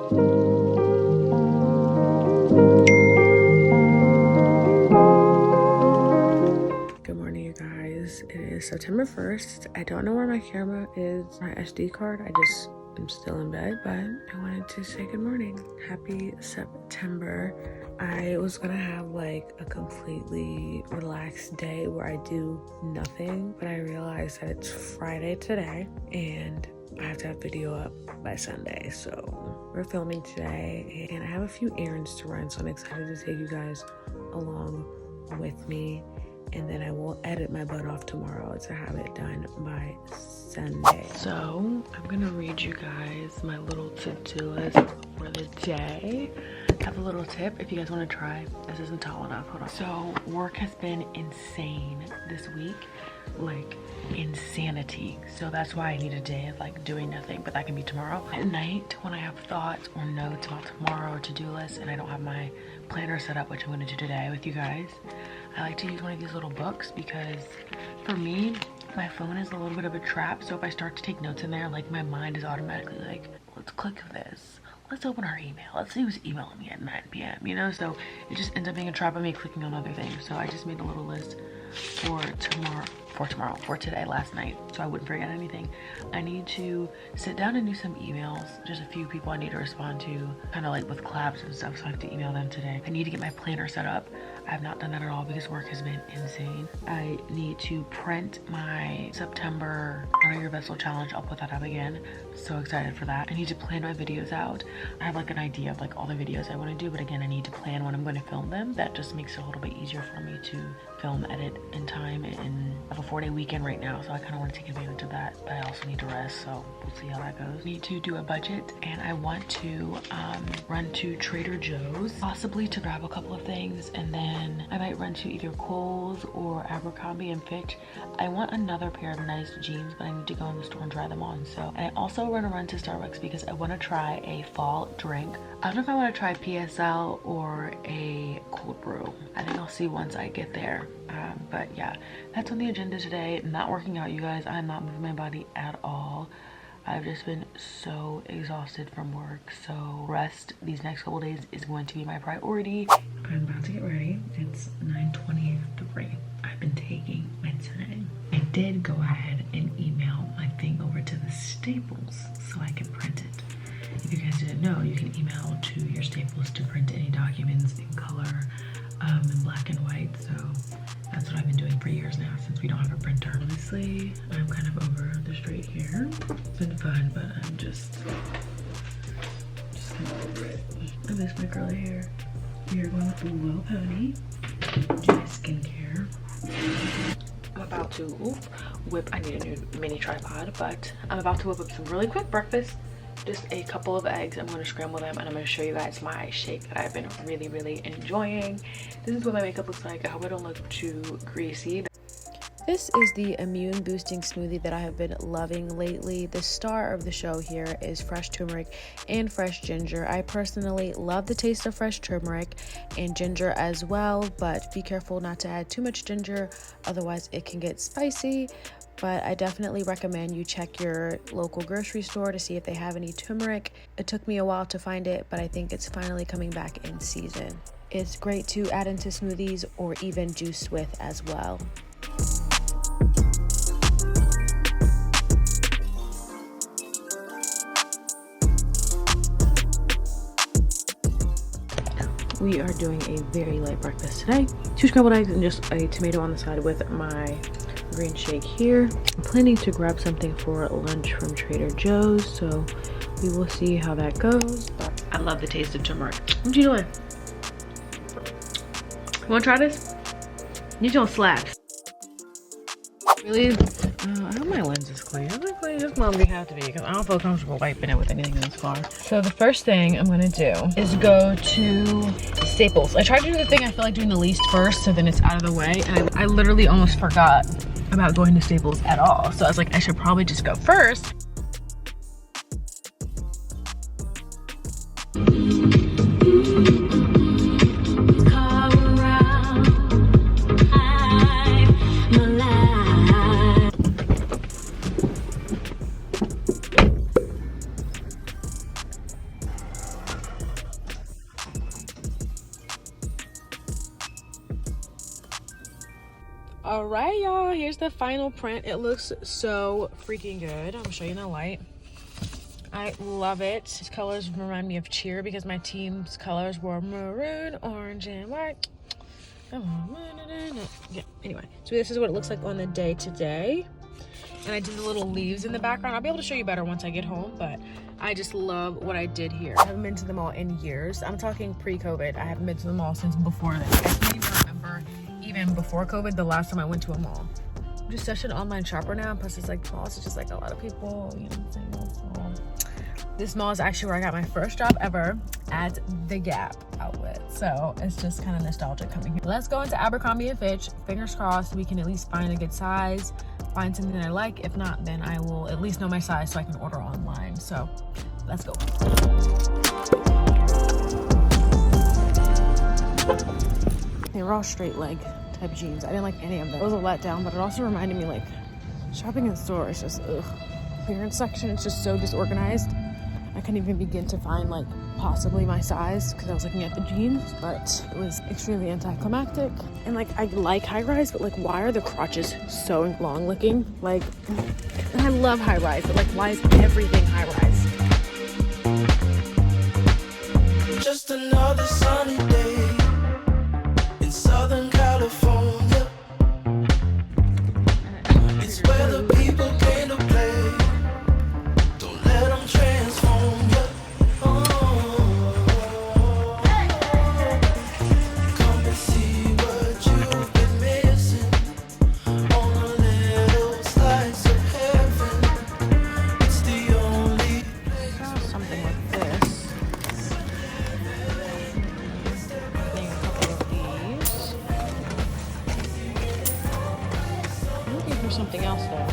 Good morning, you guys. It is September 1st. I don't know where my camera is, my SD card. I'm still in bed, but I wanted to say good morning. Happy September. I was gonna have like a completely relaxed day where I do nothing, but I realized that it's Friday today and I have to have video up by Sunday. So we're filming today and I have a few errands to run, so I'm excited to take you guys along with me. And then I will edit my butt off tomorrow to have it done by Sunday. So I'm gonna read you guys my little to-do list for the day. I have a little tip if you guys want to try. This isn't tall enough. Hold on. So work has been insane this week, like insanity. So that's why I need a day of like doing nothing, but that can be tomorrow. At night when I have thoughts or notes about tomorrow or to-do lists and I don't have my planner set up, which I'm going to do today with you guys, I like to use one of these little books because for me, my phone is a little bit of a trap. So if I start to take notes in there, like my mind is automatically like, let's click this. Let's open our email. Let's see who's emailing me at 9 p.m. You know, so it just ends up being a trap of me clicking on other things. So I just made a little list for today, last night, so I wouldn't forget anything. I need to sit down and do some emails. Just a few people I need to respond to, kind of like with collabs and stuff, so I have to email them today. I need to get my planner set up. I have not done that at all because work has been insane. I need to print my September Honor Your Vessel challenge. I'll put that up again. So excited for that. I need to plan my videos out. I have like an idea of like all the videos I want to do, but again, I need to plan when I'm going to film them. That just makes it a little bit easier for me to film, edit in time, and I have a 4-day weekend right now, so I kind of want to take advantage of that, but I also need to rest, so we'll see how that goes. I need to do a budget, and I want to run to Trader Joe's, possibly to grab a couple of things, and then I might run to either Kohl's or Abercrombie and Fitch. I want another pair of nice jeans, but I need to go in the store and try them on. So, and I also want to run to Starbucks because I want to try a fall drink. I don't know if I want to try PSL or a cold brew. I think I'll see once I get there. But yeah, that's on the agenda today. Not working out, you guys. I'm not moving my body at all. I've just been so exhausted from work, so rest these next couple days is going to be my priority. I'm about to get ready. It's 9:23. I've been taking my time. I did go ahead and email my thing over to the Staples so I can print it. If you guys didn't know, you can email to your Staples to print any documents in color, in black and white. So that's what I've been doing for years now since we don't have a printer. Honestly, I'm kind of over the straight hair. It's been fun, but I'm just kind of over it. I miss my curly hair. We are going with the low pony. Do my skincare. I'm about to whip. I need a new mini tripod, but I'm about to whip up some really quick breakfast. Just a couple of eggs. I'm going to scramble them and I'm going to show you guys my shake that I've been really enjoying. This is what my makeup looks like. I hope I don't look too greasy. This is the immune boosting smoothie that I have been loving lately. The star of the show here is fresh turmeric and fresh ginger. I personally love the taste of fresh turmeric and ginger as well, but be careful not to add too much ginger, otherwise it can get spicy. But I definitely recommend you check your local grocery store to see if they have any turmeric. It took me a while to find it, but I think it's finally coming back in season. It's great to add into smoothies or even juice with as well. We are doing a very light breakfast today. 2 scrambled eggs and just a tomato on the side with my green shake here. I'm planning to grab something for lunch from Trader Joe's, so we will see how that goes. But I love the taste of turmeric. What you doing? You wanna try this? You don't slap. Really? I hope my lens is clean. Is it clean? This must have to be because I don't feel comfortable wiping it with anything in this car. So the first thing I'm gonna do is go to Staples. I tried to do the thing I feel like doing the least first, so then it's out of the way. And I literally almost forgot about going to Staples at all. So I was like, I should probably just go first. All right, y'all, here's the final print. It looks so freaking good. I'm gonna show you in the light. I love it. These colors remind me of cheer because my team's colors were maroon, orange, and white. Yeah, anyway, so this is what it looks like on the day today. And I did the little leaves in the background. I'll be able to show you better once I get home, but I just love what I did here. I haven't been to the mall in years. I'm talking pre-COVID. I haven't been to the mall since before this. I can't even remember, even before COVID, the last time I went to a mall. I'm just such an online shopper now. Plus, it's like malls, it's just like a lot of people, you know what I'm saying? This mall is actually where I got my first job ever at the Gap outlet. So it's just kind of nostalgic coming here. Let's go into Abercrombie & Fitch. Fingers crossed we can at least find a good size, find something that I like. If not, then I will at least know my size so I can order online. So let's go. They were all straight leg type jeans. I didn't like any of them. It was a letdown, but it also reminded me like shopping in the store is just ugh. Clearance section, it's just so disorganized. I couldn't even begin to find like possibly my size because I was looking at the jeans, but it was extremely anticlimactic. And like I like high rise, but like why are the crotches so long looking? Like, and I love high rise, but like why is everything high rise? Just another sunny day in Southern California. It's where the people came to play. Don't let them transform you. Come and see what you've been missing on a little slice of heaven. It's the only Something like this. Getting a couple of these. I'm looking for something else though.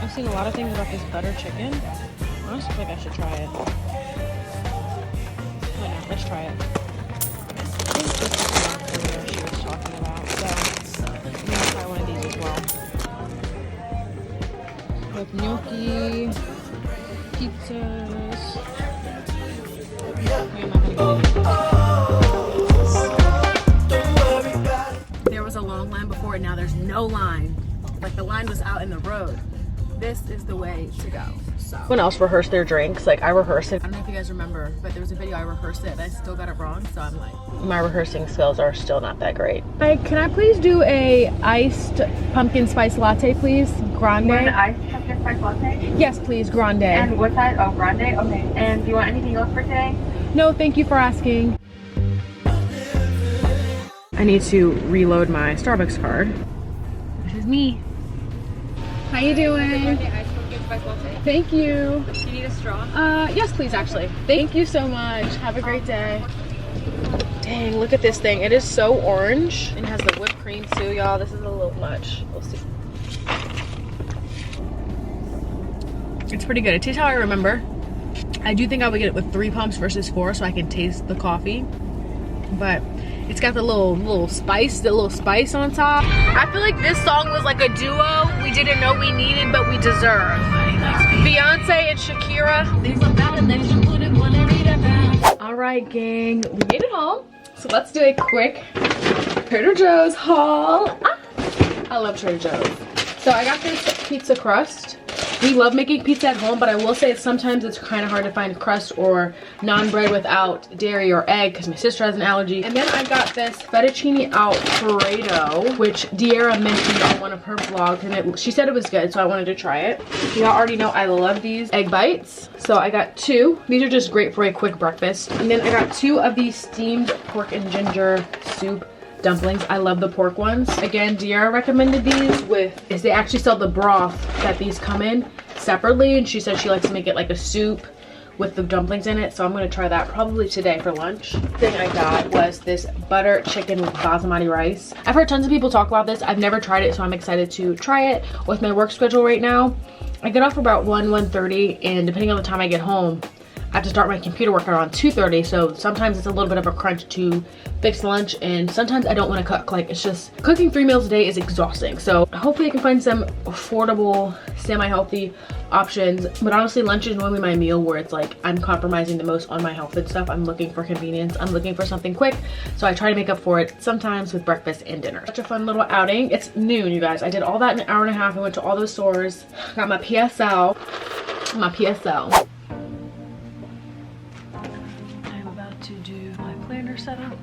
I've seen a lot of things about this butter chicken. I honestly feel like I should try it. Why not? Let's try it. I think this is the career she was talking about, so I'm gonna try one of these as well. With gnocchi, pizzas. Where am I gonna get it? There was a long line before, and now there's no line. Like the line was out in the road. This is the way to go. So someone else rehearsed their drinks. Like I rehearsed it. I don't know if you guys remember, but there was a video I rehearsed it and I still got it wrong. So I'm like, my rehearsing skills are still not that great. Hi, can I please do a iced pumpkin spice latte, please? Grande. You want an iced pumpkin spice latte? Yes, please, grande. And what size? Oh, grande. Okay. And do you want anything else for today? No, thank you for asking. I need to reload my Starbucks card. This is me. How you doing? Thank you. Do you need a straw? Yes, please, actually. Thank you so much. Have a great day. Dang, look at this thing. It is so orange. It has the whipped cream too, y'all. This is a little much. We'll see. It's pretty good. It tastes how I remember. I do think I would get it with 3 pumps versus 4 so I can taste the coffee. But it's got the little spice on top. I feel like this song was like a duo we didn't know we needed, but we deserve. Beyonce and Shakira. All right, gang, we made it home. So let's do a quick Trader Joe's haul. I love Trader Joe's. So I got this pizza crust. We love making pizza at home, but I will say sometimes it's kind of hard to find crust or non-bread without dairy or egg because my sister has an allergy. And then I got this fettuccine Alfredo, which De'Ara mentioned on one of her vlogs, and she said it was good, so I wanted to try it. Y'all already know I love these egg bites. So I got 2. These are just great for a quick breakfast. And then I got 2 of these steamed pork and ginger soup dumplings. I love the pork ones. Again, De'Ara recommended these is they actually sell the broth that these come in separately, and she said she likes to make it like a soup with the dumplings in it, so I'm gonna try that probably today for lunch. The thing I got was this butter chicken with basmati rice. I've heard tons of people talk about this. I've never tried it, so I'm excited to try it. With my work schedule right now, I get off about 1:30, and depending on the time I get home, I have to start my computer work around 2:30, so sometimes it's a little bit of a crunch to fix lunch, and sometimes I don't want to cook. Like, it's just, cooking 3 meals a day is exhausting. So hopefully I can find some affordable, semi-healthy options. But honestly, lunch is normally my meal where it's like I'm compromising the most on my health and stuff. I'm looking for convenience. I'm looking for something quick, so I try to make up for it sometimes with breakfast and dinner. Such a fun little outing. It's noon, you guys. I did all that in an hour and a half. I went to all those stores, got my PSL. I'm about to do my planner setup.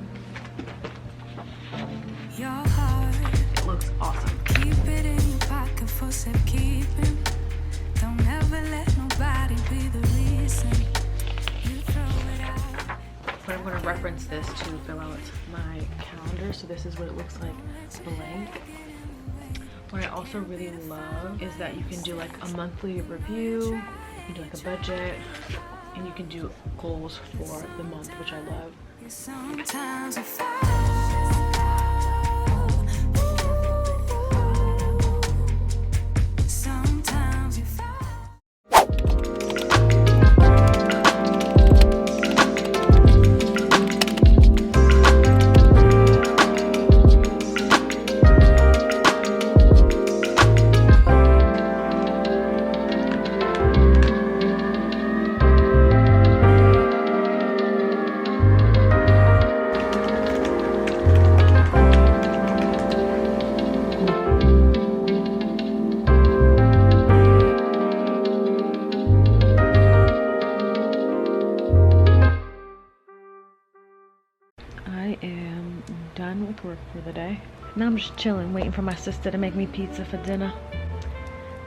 It looks awesome. Keep it in your pocket for safekeeping. Don't ever let nobody be the reason you throw it out. But I'm going to reference this to fill out my calendar. So this is what it looks like blank. What I also really love is that you can do like a monthly review, you can do like a budget, and you can do goals for the month, which I love. Sometimes I Sometimes you fall. I am done with work for the day. Now I'm just chilling, waiting for my sister to make me pizza for dinner.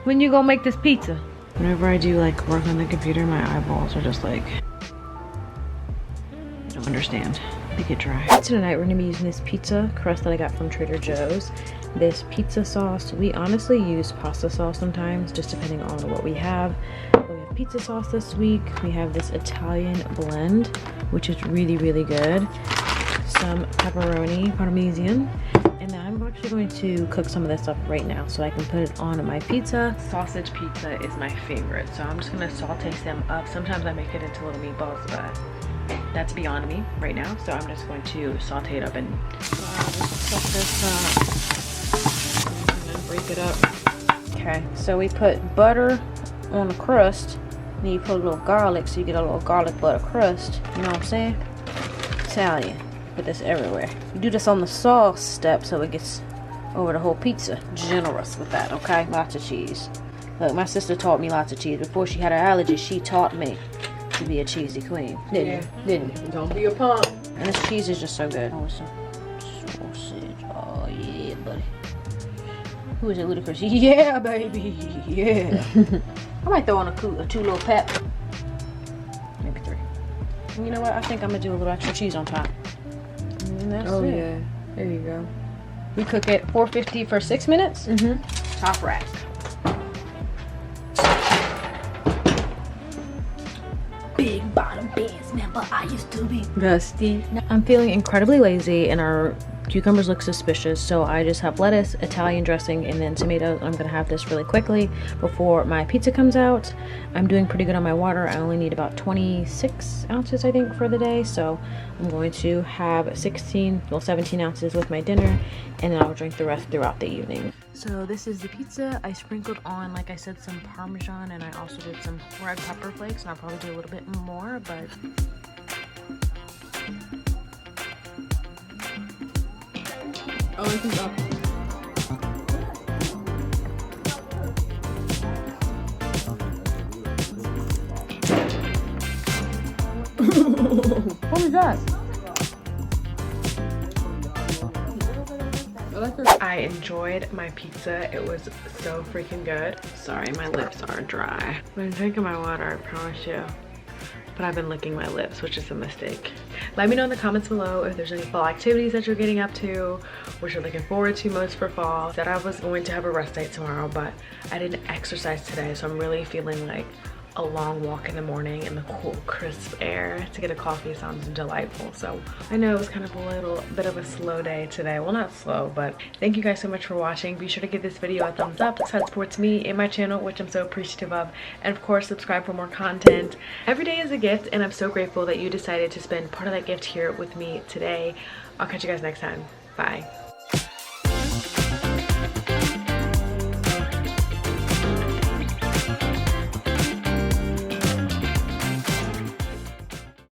When you gonna make this pizza? Whenever I do like work on the computer, my eyeballs are just like, I don't understand. They get dry. Tonight we're gonna be using this pizza crust that I got from Trader Joe's. This pizza sauce, we honestly use pasta sauce sometimes, just depending on what we have. But we have pizza sauce this week. We have this Italian blend, which is really, really good. Some pepperoni, parmesan, and then I'm actually going to cook some of this up right now so I can put it on my pizza. Sausage pizza is my favorite, so I'm just gonna saute them up. Sometimes I make it into little meatballs, but that's beyond me right now, so I'm just going to saute it up and cook this up and then break it up. Okay, so we put butter on the crust, then you put a little garlic so you get a little garlic butter crust. You know what I'm saying? Italian. Put this everywhere. You do this on the sauce step so it gets over the whole pizza. Generous with that, okay? Lots of cheese. Look, my sister taught me lots of cheese. Before she had her allergies, she taught me to be a cheesy queen. Didn't you? Don't be a punk. And this cheese is just so good. Oh, some sausage. Oh, yeah, buddy. Who is it, Ludacris? Yeah, baby. Yeah. I might throw on a 2 little pep. Maybe 3. And you know what? I think I'm going to do a little extra cheese on top. And that's it. Yeah, there you go. We cook it 450 for 6 minutes. Top rack. Big bottom bands, member I used to be. Rusty. I'm feeling incredibly lazy and our cucumbers look suspicious, so I just have lettuce, Italian dressing, and then tomatoes. I'm gonna have this really quickly before my pizza comes out. I'm doing pretty good on my water. I only need about 26 ounces, I think, for the day, so I'm going to have 17 ounces with my dinner, and then I'll drink the rest throughout the evening. So this is the pizza. I sprinkled on, like I said, some Parmesan, and I also did some red pepper flakes, and I'll probably do a little bit more, but Oh, I think up. what was that? I enjoyed my pizza. It was so freaking good. Sorry, my lips are dry. I've been drinking my water, I promise you. But I've been licking my lips, which is a mistake. Let me know in the comments below if there's any fall activities that you're getting up to, what you're looking forward to most for fall. I said I was going to have a rest day tomorrow, but I didn't exercise today, so I'm really feeling like a long walk in the morning in the cool, crisp air to get a coffee sounds delightful. So I know it was kind of a little bit of a slow day today. Well, not slow, but thank you guys so much for watching. Be sure to give this video a thumbs up. This supports me and my channel, which I'm so appreciative of. And of course, subscribe for more content. Every day is a gift, and I'm so grateful that you decided to spend part of that gift here with me today. I'll catch you guys next time. Bye.